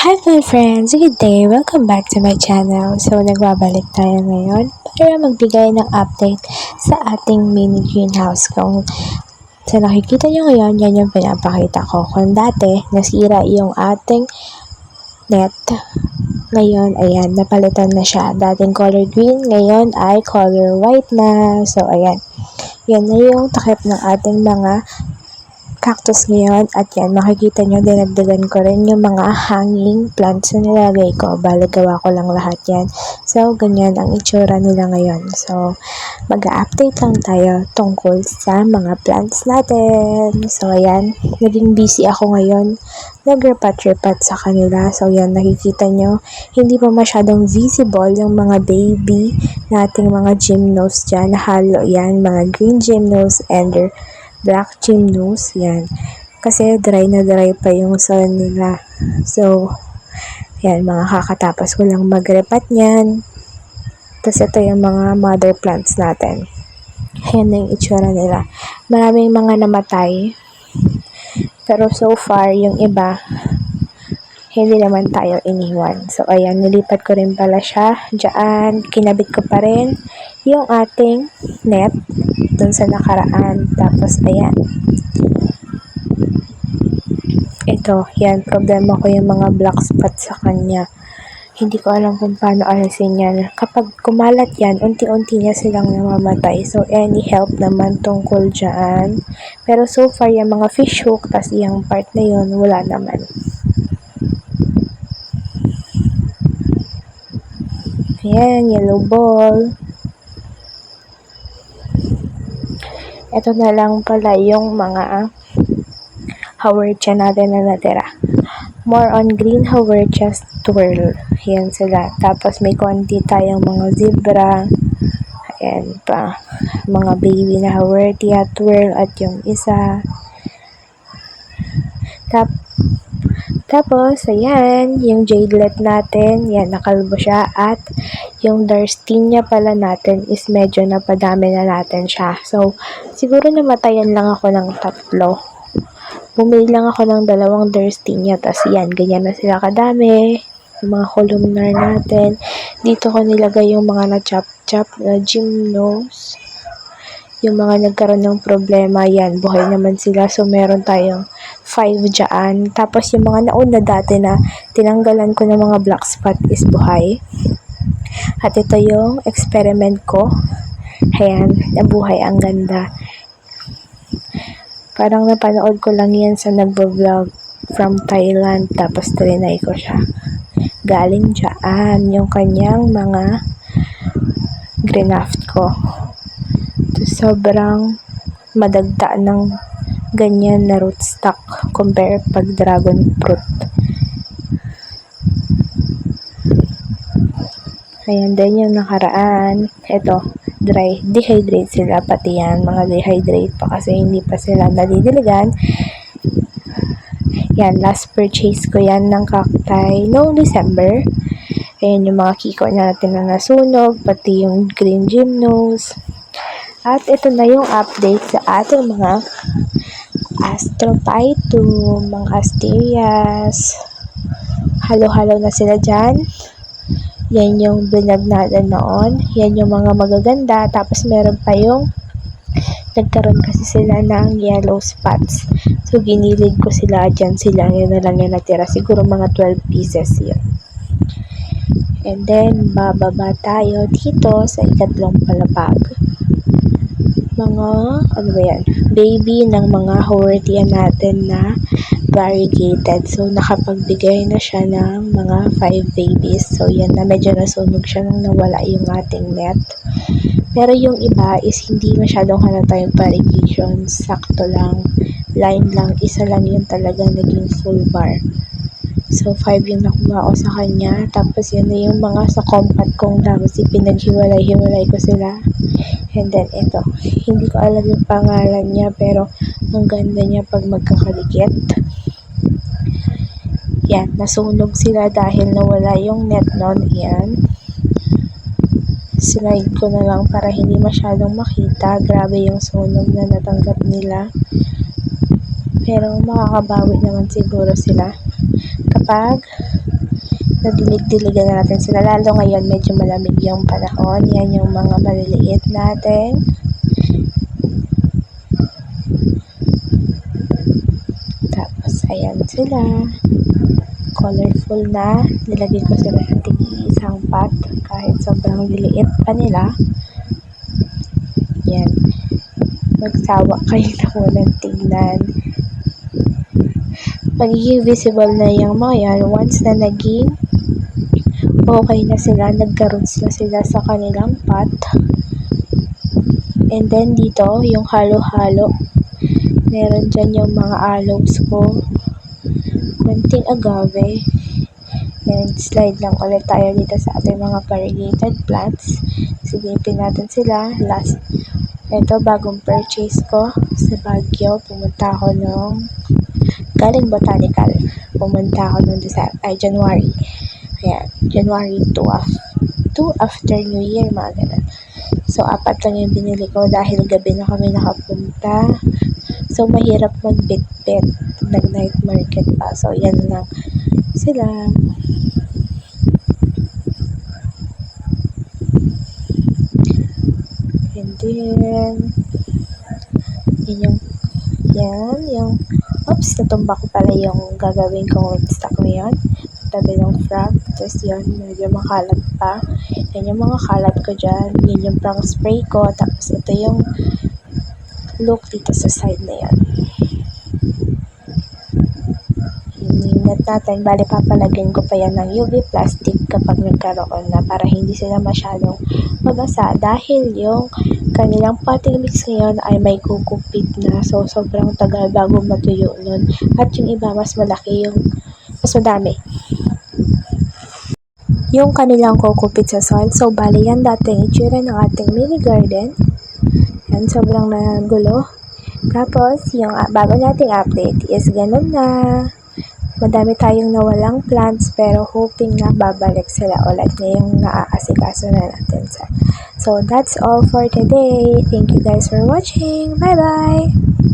Hi my friends! Good day! Welcome back to my channel. So, nagbabalik tayo ngayon para magbigay ng update sa ating mini greenhouse. Kung sa nakikita nyo ngayon, yan yung pinapakita ko. Kung dati, nasira yung ating net, ngayon, ayan, napalitan na siya. Dating color green, ngayon ay color white na. So, ayan. Yan na yung takip ng ating mga cactus ngayon, at yan, makikita nyo, dinagdagan ko rin yung mga hanging plants na nilagay ko. Bale, gawa ko lang lahat yan. So, ganyan ang itsura nila ngayon. So, mag-update lang tayo tungkol sa mga plants natin. So, ayan, naging busy ako ngayon. Nag-repat-repat sa kanila. So, yan, nakikita nyo, hindi pa masyadong visible yung mga baby nating mga gymnos dyan. Halo yan, mga green gymnos and black gymnos, yan. Kasi dry na dry pa yung soil nila. So, yan, mga kakatapos ko lang mag-repat niyan. Tapos ito yung mga mother plants natin. Yan na yung itsura nila. Maraming mga namatay. Pero so far, yung iba, hindi naman tayo iniwan. So, ayan, nilipat ko rin pala siya. Diyan, kinabit ko pa rin yung ating net dun sa nakaraan. Tapos, ayan. Ito, yan, problema ko yung mga black spots sa kanya. Hindi ko alam kung paano alisin yan. Kapag kumalat yan, unti-unti niya silang namamatay. So, any help naman tungkol dyan. Pero so far, yung mga fish hook, tas yung part na yun, wala naman. Ayan, yellow ball. Ito na lang pala yung mga haworthia natin na natira. More on green haworthias twirl. Yan sila. Tapos may konti tayong mga zebra. Ayan pa. Mga baby na haworthia twirl at yung isa. Tapos, ayan, yung jadelet natin, yan, nakalbo siya, at yung darstinia pala natin is medyo napadami na natin siya. So, siguro namatayan lang ako ng 3. Bumili lang ako ng 2 darstinia, tas yan, ganyan na sila kadami. Yung mga columnar natin. Dito ko nilagay yung mga na-chop-chop na gymnos. Yung mga nagkaroon ng problema, yan, buhay naman sila. So, meron tayong 5 dyan. Tapos, yung mga nauna dati na tinanggalan ko ng mga black spot is buhay. At ito yung experiment ko. Ayan, nabuhay, ang ganda. Parang napanood ko lang yan sa nagbo-vlog from Thailand. Tapos, trinay ko siya. Galing dyan yung kanyang mga graft ko. Sobrang madagta ng ganyan na rootstock compare pag dragon fruit. Ayan din yung nakaraan. Ito, dehydrate sila pati yan. Mga dehydrate pa kasi hindi pa sila nadidiligan. Yan, last purchase ko yan ng cacti noong December. Ayan yung mga kiko natin na nasunog, pati yung green gymnos. At ito na yung update sa ating mga astrophytum, mga asterias. Halo-halo na sila dyan. Yan yung binag natin noon. Yan yung mga magaganda. Tapos meron pa yung nagkaroon kasi sila ng yellow spots. So, ginilig ko sila dyan sila. Yan na lang yung natira. Siguro mga 12 pieces yun. And then, bababa tayo dito sa ikatlong palapag. Mga, ano ba yan, baby ng mga haworthia natin na variegated. So, nakapagbigay na siya ng mga 5 babies. So, yan na, medyo nasunog siya nung nawala yung ating net. Pero yung iba is hindi masyadong halata yung variegation. Sakto lang, line lang, isa lang yun talaga naging full bar. So, 5 yung nakuha ko sa kanya. Tapos, yun na yung mga sa compact kong tapos pinaghiwalay-hiwalay ko sila. And then, ito. Hindi ko alam yung pangalan niya, pero ang ganda niya pag magkakalikit. Yan, nasunog sila dahil nawala yung net nun. Yan. Slide ko na lang para hindi masyadong makita. Grabe yung sunog na natanggap nila. Pero makakabawi naman siguro sila kapag Nadilig-diligan na natin sila. Lalo ngayon medyo malamig yung panahon. Yan yung mga maliliit natin. Tapos ayan sila. Colorful na. Nilagay ko sila sa tig-iisang pot kahit sobrang liliit pa nila. Yan. Magsawa kayo na unang tignan. Magiging visible na yung mga yan once na naging okay na sila, nagka-roots na sila sa kanilang pot. And then dito, yung halo-halo. Meron dyan yung mga aloes ko. Konting agave. And slide lang ulit tayo dito sa ating mga variegated plants. Silipin natin sila. Last, ito bagong purchase ko sa Baguio. Pumunta ako galing Botanical. Pumunta ako nung January. Ayan, January 2 after New Year, mga ganun. So, 4 lang yung binili ko dahil gabi na kami nakapunta. So, mahirap magbitbit. Nag-night market pa. So, yan lang sila. And then, oops, natumba ko pala yung gagawin kong stock ngayon. Tabi ng frog. Tapos yun, medyo makalat pa. Yan yung mga kalat ko dyan. Yun yung pang spray ko. Tapos ito yung look dito sa side na yan. Yung net natin, bali papalagyan ko pa yan ng UV plastic kapag nagkaroon na para hindi sila masyadong mabasa dahil yung kanilang potting mix ngayon ay may kukupit na. So, sobrang tagal bago matuyo nun. At yung iba, mas malaki yung mas madami yung kanilang kukupit sa soil. So, bali yan dating itsura ng ating mini garden. Yan, sobrang nagulo. Tapos, yung bago nating update is ganun na. Madami tayong nawalang plants pero hoping na babalik sila ulit ngayong naaasikaso na natin. So, that's all for today. Thank you guys for watching. Bye-bye!